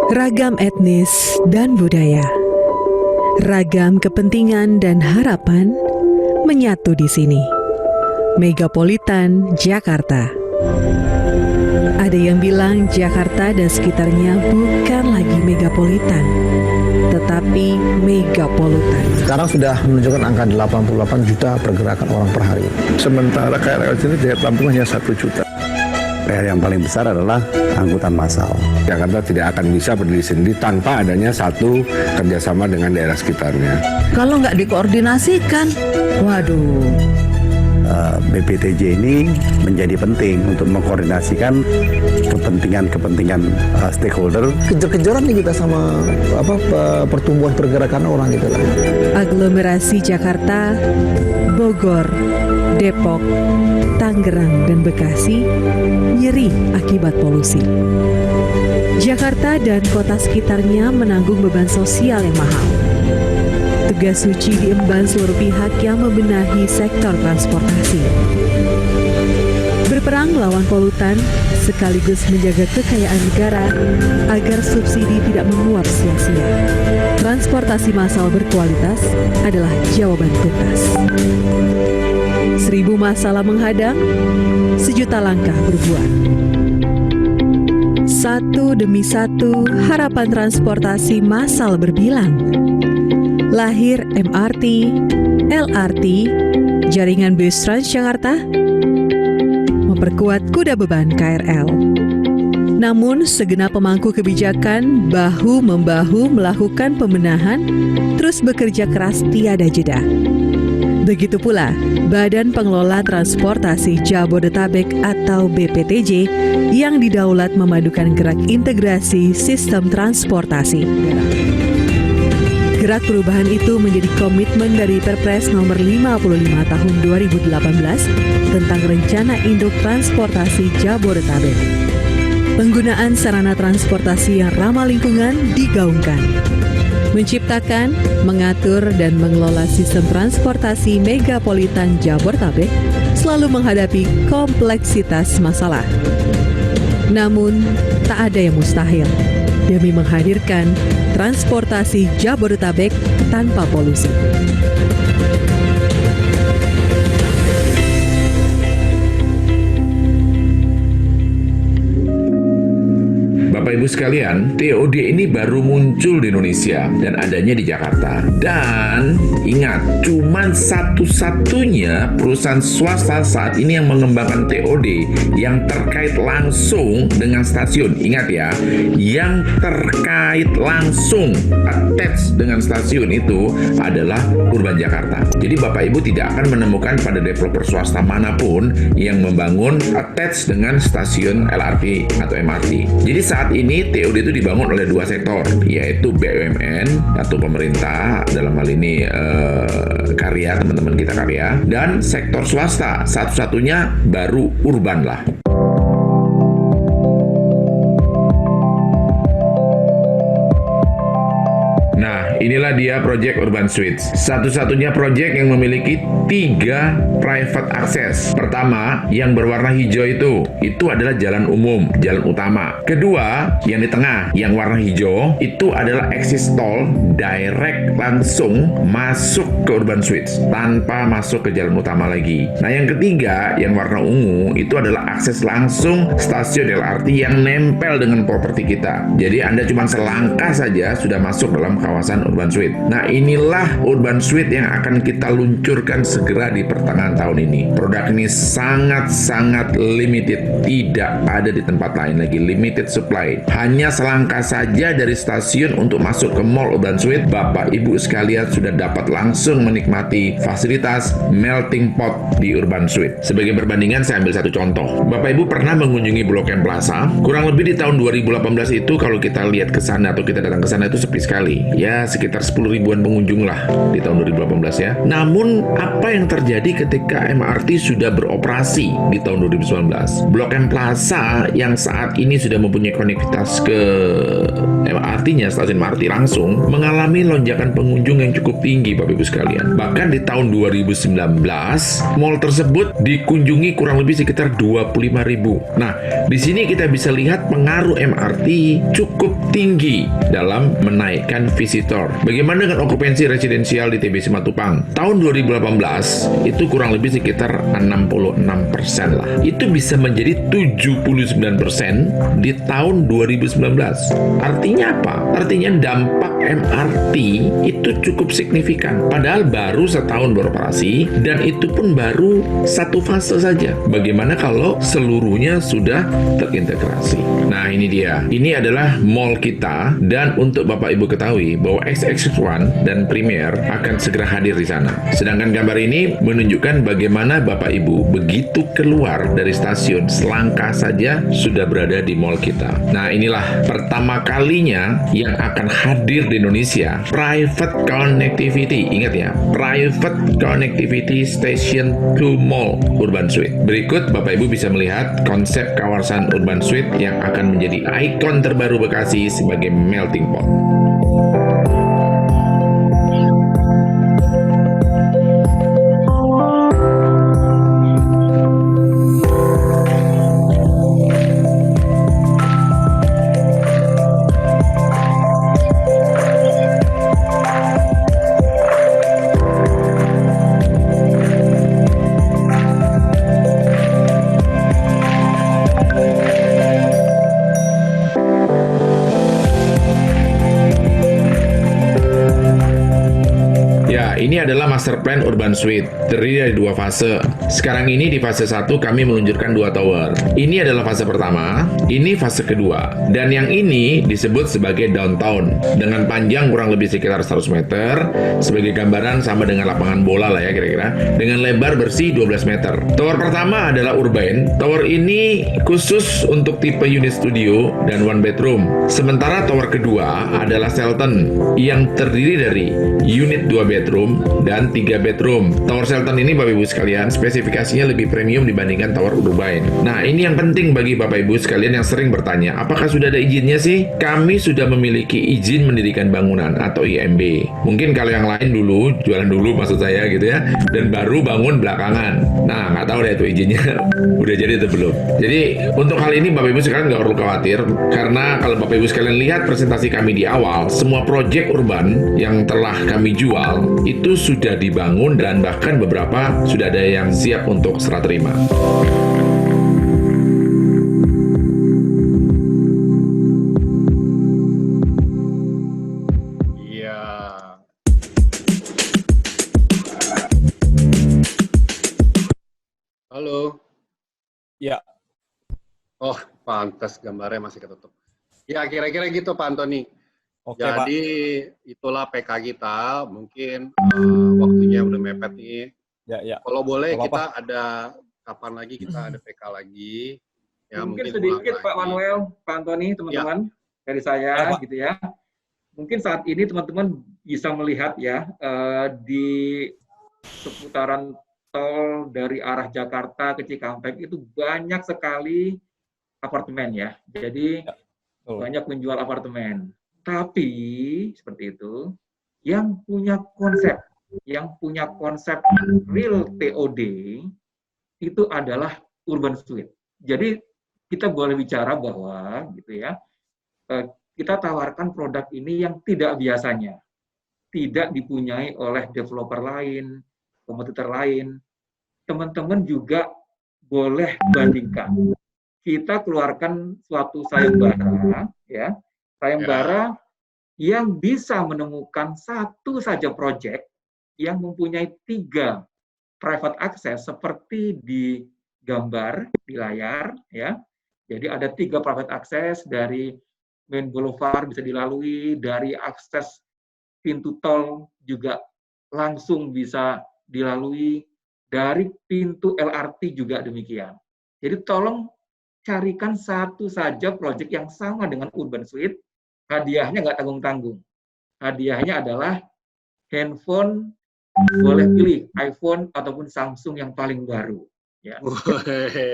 Ragam etnis dan budaya, ragam kepentingan dan harapan menyatu di sini. Megapolitan Jakarta. Ada yang bilang Jakarta dan sekitarnya bukan lagi megapolitan, tetapi megapolutan. Sekarang sudah menunjukkan angka 88 juta pergerakan orang per hari. Sementara KRL sini daya tampung hanya 1 juta. Yang paling besar adalah angkutan massal. Jakarta tidak akan bisa berdiri sendiri tanpa adanya satu kerjasama dengan daerah sekitarnya. Kalau nggak dikoordinasikan, waduh. BPTJ ini menjadi penting untuk mengkoordinasikan kepentingan stakeholder. Kejar-kejaran nih kita sama pertumbuhan pergerakan orang gitu lah. Aglomerasi Jakarta, Bogor, Depok, Tangerang, dan Bekasi nyeri akibat polusi. Jakarta dan kota sekitarnya menanggung beban sosial yang mahal. Tugas suci diemban seluruh pihak yang membenahi sektor transportasi. Berperang melawan polutan sekaligus menjaga kekayaan negara agar subsidi tidak menguap sia-sia. Transportasi massal berkualitas adalah jawaban tuntas. 1000 masalah menghadang, 1 juta langkah berbuat. Satu demi satu, harapan transportasi massal berbilang. Lahir MRT, LRT, jaringan bus Transjakarta, memperkuat kuda beban KRL. Namun, segenap pemangku kebijakan bahu-membahu melakukan pembenahan, terus bekerja keras tiada jeda. Begitu pula Badan Pengelola Transportasi Jabodetabek atau BPTJ yang didaulat memadukan gerak integrasi sistem transportasi. Gerak perubahan itu menjadi komitmen dari Perpres nomor 55 tahun 2018 tentang Rencana Induk Transportasi Jabodetabek. Penggunaan sarana transportasi yang ramah lingkungan digaungkan. Menciptakan, mengatur, dan mengelola sistem transportasi megapolitan Jabodetabek selalu menghadapi kompleksitas masalah. Namun, tak ada yang mustahil demi menghadirkan transportasi Jabodetabek tanpa polusi. Bapak Ibu sekalian, TOD ini baru muncul di Indonesia dan adanya di Jakarta. Dan ingat, cuman satu-satunya perusahaan swasta saat ini yang mengembangkan TOD yang terkait langsung dengan stasiun. Ingat ya, yang terkait langsung attach dengan stasiun itu adalah Urban Jakarta. Jadi Bapak Ibu tidak akan menemukan pada developer swasta manapun yang membangun attach dengan stasiun LRT atau MRT. Jadi saat ini TOD itu dibangun oleh dua sektor, yaitu BUMN atau pemerintah, dalam hal ini karya, teman-teman kita karya, dan sektor swasta. Satu-satunya baru Urban lah. Nah, inilah dia proyek Urban Suites. Satu-satunya proyek yang memiliki 3 private access. Pertama, yang berwarna hijau itu adalah jalan umum, jalan utama. Kedua, yang di tengah, yang warna hijau, itu adalah akses tol direct langsung masuk ke Urban Suites tanpa masuk ke jalan utama lagi. Nah, yang ketiga, yang warna ungu, itu adalah akses langsung stasiun LRT yang nempel dengan properti kita. Jadi Anda cuma selangkah saja sudah masuk dalam kawasan Urban Suite. Nah, inilah Urban Suite yang akan kita luncurkan segera di pertengahan tahun ini. Produk ini sangat-sangat limited, tidak ada di tempat lain lagi, limited supply. Hanya selangkah saja dari stasiun untuk masuk ke Mall Urban Suite, Bapak Ibu sekalian sudah dapat langsung menikmati fasilitas melting pot di Urban Suite. Sebagai perbandingan, saya ambil satu contoh. Bapak Ibu pernah mengunjungi Blok M Plaza? Kurang lebih di tahun 2018 itu kalau kita lihat ke sana atau kita datang ke sana itu sepi sekali. Ya, sekitar 10 ribuan pengunjung lah di tahun 2018 ya. Namun, apa yang terjadi ketika MRT sudah beroperasi di tahun 2019? Blok M Plaza yang saat ini sudah mempunyai konektivitas ke MRT-nya, stasiun MRT langsung, mengalami lonjakan pengunjung yang cukup tinggi, Bapak Ibu sekalian. Bahkan di tahun 2019, mall tersebut dikunjungi kurang lebih sekitar 25 ribu. Nah, di sini kita bisa lihat pengaruh MRT cukup tinggi dalam menaikkan visitor. Bagaimana dengan okupansi residensial di TB Simatupang? Tahun 2018 itu kurang lebih sekitar 66% lah. Itu bisa menjadi 79% di tahun 2019. Artinya apa? Artinya dampak MRT itu cukup signifikan. Padahal baru setahun beroperasi dan itu pun baru satu fase saja. Bagaimana kalau seluruhnya sudah terintegrasi? Nah, ini dia. Ini adalah mall kita dan untuk Bapak Ibu ketahui bahwa XX1 dan Premier akan segera hadir di sana. Sedangkan gambar ini menunjukkan bagaimana Bapak Ibu begitu keluar dari stasiun selangkah saja sudah berada di mall kita. Nah, inilah pertama kalinya yang akan hadir di Indonesia private connectivity. Ingat ya, private connectivity station to mall Urban Suite. Berikut Bapak Ibu bisa melihat konsep kawasan Urban Suite yang akan menjadi ikon terbaru Bekasi sebagai melting pot. Ini adalah master plan Urban Suite. terdiri dari 2 fase. Sekarang ini di fase 1 kami meluncurkan 2 tower. Ini adalah fase pertama, ini fase kedua. Dan yang ini disebut sebagai downtown, dengan panjang kurang lebih sekitar 100 meter, sebagai gambaran sama dengan lapangan bola lah ya kira-kira, dengan lebar bersih 12 meter. Tower pertama adalah Urban. Tower ini khusus untuk tipe unit studio dan 1 bedroom. Sementara tower kedua adalah Shelton, yang terdiri dari unit 2 bedroom dan 3 bedroom. Tower Shelton ini Bapak Ibu sekalian spesifikasinya lebih premium dibandingkan tower Urban. Nah, ini yang penting bagi Bapak Ibu sekalian yang sering bertanya, apakah sudah ada izinnya sih? Kami sudah memiliki izin mendirikan bangunan atau IMB. Mungkin kalau yang lain dulu, jualan dulu maksud saya gitu ya, dan baru bangun belakangan. Nah, nggak tahu deh itu izinnya udah jadi atau belum. Jadi, untuk hal ini Bapak Ibu sekalian nggak perlu khawatir, karena kalau Bapak Ibu sekalian lihat presentasi kami di awal, semua proyek urban yang telah kami jual itu sudah dibangun dan bahkan beberapa sudah ada yang siap untuk serah terima. Iya. Halo. Ya. Oh, pantas gambarnya masih ketutup. Ya, kira-kira gitu Pak Antoni. Oke, Jadi itulah PK kita. Mungkin waktunya udah mepet nih. Ya. Kalau boleh Gak kita apa-apa. ada kapan lagi kita ada PK lagi. Ya, Mungkin ulang sedikit Pak lagi. Manuel, Pak Antoni, teman-teman dari saya Ya, Pak. gitu ya. Mungkin saat ini teman-teman bisa melihat ya di seputaran tol dari arah Jakarta ke Cikampek itu banyak sekali apartemen ya. Jadi banyak penjual apartemen. Tapi seperti itu, yang punya konsep real TOD itu adalah urban suite. Jadi kita boleh bicara bahwa gitu ya, kita tawarkan produk ini yang tidak biasanya, tidak dipunyai oleh developer lain, kompetitor lain. Teman-teman juga boleh bandingkan. Kita keluarkan suatu sayembara, ya, sayembara yang bisa menemukan satu saja proyek yang mempunyai 3 private access seperti di gambar di layar, ya. Jadi ada 3 private access dari main boulevard bisa dilalui, dari akses pintu tol juga langsung bisa dilalui, dari pintu LRT juga demikian. Jadi tolong carikan satu saja proyek yang sama dengan Urban Suite, hadiahnya nggak tanggung-tanggung. Hadiahnya adalah handphone, boleh pilih iPhone ataupun Samsung yang paling baru. Ya.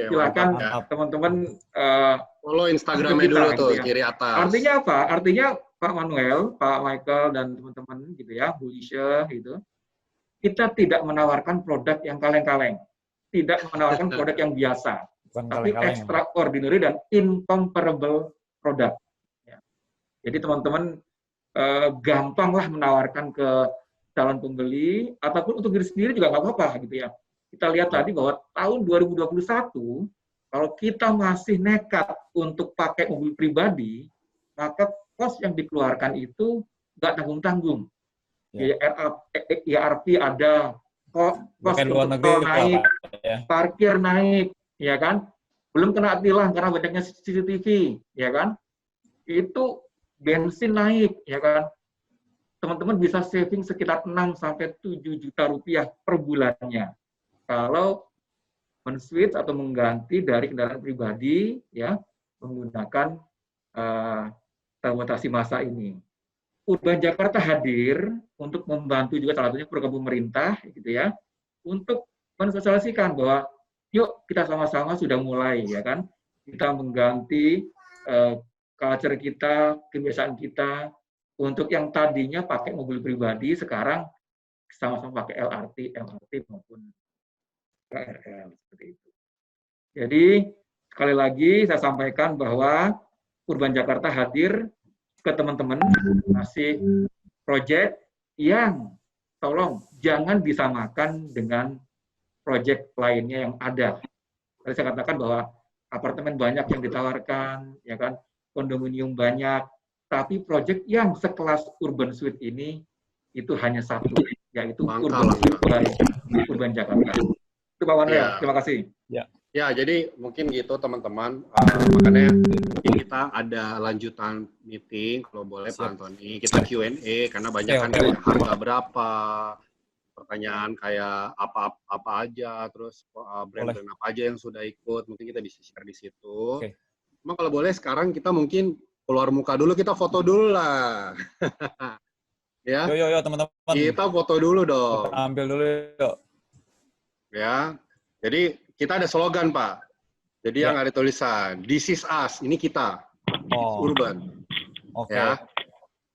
Silakan teman-teman follow Instagramnya dulu tuh, gitu ya. kiri atas. Artinya apa? Artinya Pak Manuel, Pak Michael, dan teman-teman gitu ya, Bu Isha gitu, kita tidak menawarkan produk yang kaleng-kaleng, tidak menawarkan produk yang biasa, tapi extraordinary dan incomparable produk. Ya. Jadi teman-teman gampanglah menawarkan ke calon pembeli, ataupun untuk diri sendiri juga nggak apa-apa gitu ya. Kita lihat tadi bahwa tahun 2021, kalau kita masih nekat untuk pakai mobil pribadi, maka kos yang dikeluarkan itu nggak tanggung-tanggung. IRP ada, kos untuk tol naik, parkir naik, ya kan? Belum kena tilang karena banyaknya CCTV, ya kan? Itu bensin naik, ya kan? Teman-teman bisa saving sekitar 6 sampai 7 juta rupiah per bulannya. Kalau men-switch atau mengganti dari kendaraan pribadi, ya, menggunakan transportasi massa ini. Urban Jakarta hadir untuk membantu juga salah satunya program pemerintah, gitu ya, untuk mensosialisasikan bahwa yuk kita sama-sama sudah mulai, ya kan, kita mengganti culture kita, kebiasaan kita, untuk yang tadinya pakai mobil pribadi, sekarang sama-sama pakai LRT, MRT maupun KRL, seperti itu. Jadi sekali lagi saya sampaikan bahwa Urban Jakarta hadir ke teman-teman masih proyek yang tolong jangan disamakan dengan proyek lainnya yang ada. Tadi saya katakan bahwa apartemen banyak yang ditawarkan, ya kan, kondominium banyak, tapi proyek yang sekelas Urban Suite ini itu hanya satu, yaitu Langka. urban Jakarta. Itu Pak Wanel, Ya. terima kasih. Ya, jadi mungkin gitu teman-teman. Makanya mungkin kita ada lanjutan meeting kalau boleh Pak Antoni. Kita Q&A karena banyak kan kayak harga berapa, pertanyaan kayak apa aja, terus brand-brand apa aja yang sudah ikut. Mungkin kita bisa share di situ. Cuma kalau boleh sekarang kita mungkin keluar muka dulu, kita foto dulu lah. Ya. Yo teman-teman. Kita foto dulu dong. Kita ambil dulu yuk. Ya. Jadi kita ada slogan, Pak. Jadi yang ada tulisan, "This is us." Ini kita. Urban. Oke. Ya.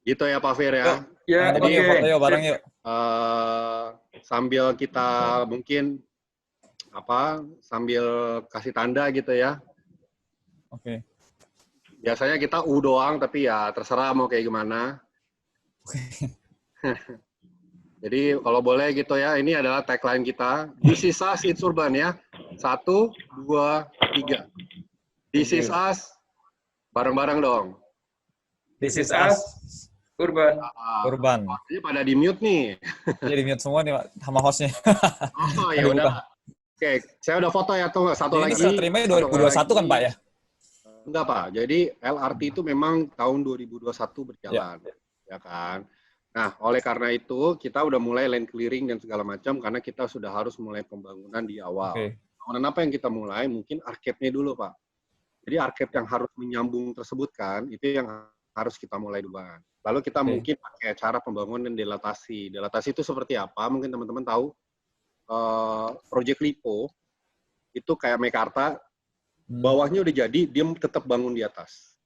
Gitu ya, Pak Fir ya. Ya, jadi foto yuk bareng yuk. Sambil kita mungkin sambil kasih tanda gitu ya. Oke. Biasanya kita U doang, tapi ya terserah mau kayak gimana. Jadi kalau boleh gitu ya, ini adalah tagline kita. This is us, it's urban ya. 1, 2, 3. This is us. Bareng-bareng dong. This is us. Urban. Urban. Ini pada di mute nih. Jadi di mute semua nih Pak, sama hostnya. Oh ya udah. Oke, saya udah foto ya tuh. Satu jadi lagi. Ini terimanya 2021 kan Pak ya? Enggak Pak. Jadi LRT itu memang tahun 2021 berjalan. Ya kan. Nah, oleh karena itu kita udah mulai land clearing dan segala macam karena kita sudah harus mulai pembangunan di awal. Pembangunan apa yang kita mulai? Mungkin arcade-nya dulu, Pak. Jadi arcade yang harus menyambung tersebut kan, itu yang harus kita mulai duluan. Lalu kita mungkin pakai cara pembangunan dilatasi. Dilatasi itu seperti apa? Mungkin teman-teman tahu. Project Lipo itu kayak Mekarta, bawahnya udah jadi, dia tetap bangun di atas.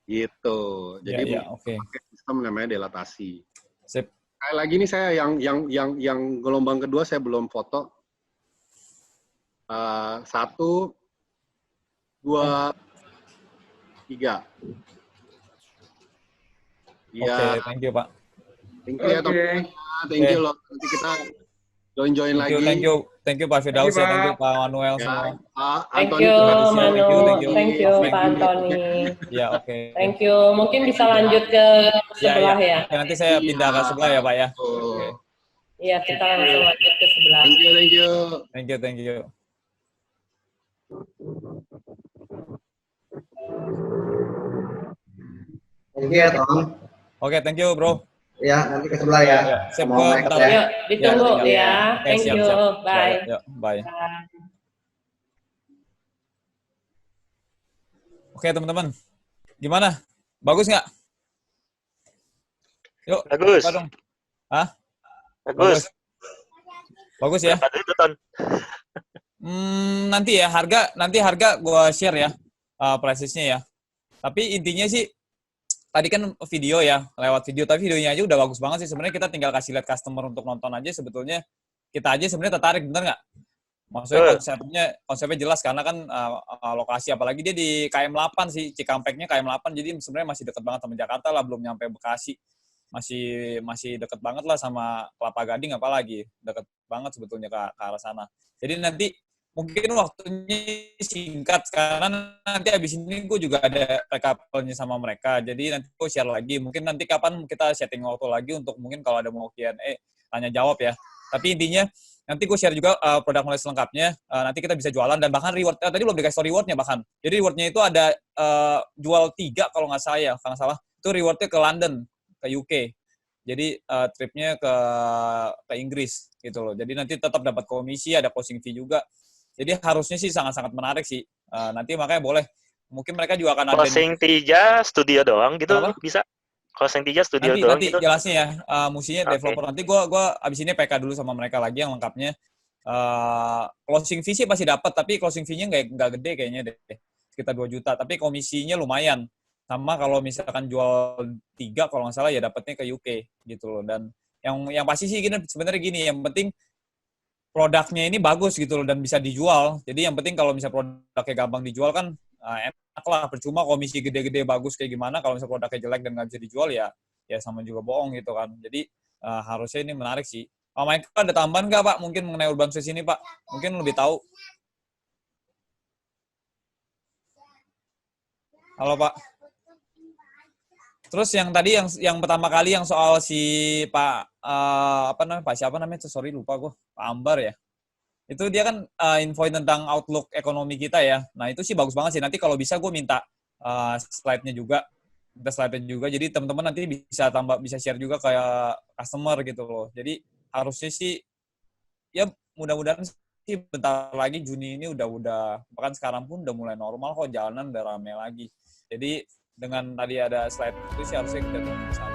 Gitu. Jadi pakai sistem namanya dilatasi. Sip. Kayak lagi nih saya yang gelombang kedua saya belum foto. 1, 2, 3. Iya. Oke, thank you Pak. Thank you ya teman-teman. Thank you loh. Nanti kita join lagi. Thank you Pak Firdaus ya, thank you Pak Manuel semua. Thank you Manu, thank you Pak Antoni. Ya oke. Thank you. Mungkin bisa lanjut ke sebelah ya. Nanti saya pindah ke sebelah ya Pak ya. Iya, kita langsung lanjut ke sebelah. Thank you. Thank you. Thank you ya Tom. Oke, thank you bro. Ya, nanti ke sebelah ya. Siap, Mau make up Yuk, ditunggu ya. Thank you. Bye. Bye. Oke, teman-teman. Gimana? Bagus nggak? Yuk. Bagus. Dong. Hah? Bagus. Bagus ya? Berapa itu, Ton? Nanti harga gua share ya. Prices-nya ya. Tapi intinya sih tadi kan video ya, lewat video, tapi videonya aja udah bagus banget sih. Sebenarnya kita tinggal kasih lihat customer untuk nonton aja, sebetulnya kita aja sebenarnya tertarik, bener nggak? Maksudnya konsepnya jelas, karena kan lokasi, apalagi dia di KM8 sih, Cikampeknya KM8, jadi sebenarnya masih deket banget sama Jakarta lah, belum nyampe Bekasi. Masih deket banget lah sama Kelapa Gading, apalagi deket banget sebetulnya ke arah sana. Jadi nanti mungkin waktunya singkat, karena nanti abis ini gue juga ada recapnya sama mereka. Jadi nanti gue share lagi. Mungkin nanti kapan kita setting waktu lagi untuk mungkin kalau ada mau Q&A, tanya jawab ya. Tapi intinya nanti gue share juga produk knowledge lengkapnya. Nanti kita bisa jualan dan bahkan reward. Tadi belum dikasih rewardnya bahkan. Jadi rewardnya itu ada jual 3 kalau nggak salah. Itu rewardnya ke London, ke UK. Jadi tripnya ke Inggris gitu loh. Jadi nanti tetap dapat komisi, ada closing fee juga. Jadi harusnya sih sangat-sangat menarik sih. Nanti makanya boleh. Mungkin mereka juga akan ada... Closing 3 studio doang gitu, bisa? Closing 3 studio doang nanti gitu? Nanti jelasnya ya. Musinya developer. Nanti gue abis ini PK dulu sama mereka lagi yang lengkapnya. Closing fee sih pasti dapat, tapi closing fee-nya nggak gede kayaknya deh. Sekitar 2 juta. Tapi komisinya lumayan. Sama kalau misalkan jual 3, kalau nggak salah ya dapatnya ke UK gitu loh. Dan yang pasti sih sebenarnya gini, yang penting produknya ini bagus gitu loh dan bisa dijual. Jadi yang penting kalau misalnya produknya gampang dijual kan enak lah. Percuma komisi gede-gede bagus kayak gimana, kalau misalnya produknya jelek dan nggak bisa dijual ya sama juga bohong gitu kan. Jadi harusnya ini menarik sih. Pak Michael ada tambahan nggak Pak mungkin mengenai Urban Space ini Pak? Mungkin lebih tahu. Halo Pak. Terus yang tadi yang pertama kali yang soal si Pak Pak siapa namanya? Sorry lupa gue. Pak Ambar ya. Itu dia kan infoin tentang outlook ekonomi kita ya. Nah, itu sih bagus banget sih. Nanti kalau bisa gue minta slide-nya juga. Jadi teman-teman nanti bisa share juga kayak customer gitu loh. Jadi harusnya sih ya mudah-mudahan sih bentar lagi Juni ini udah bahkan sekarang pun udah mulai normal kok, jalanan udah rame lagi. Jadi dengan tadi ada slide itu sih harusnya kita bisa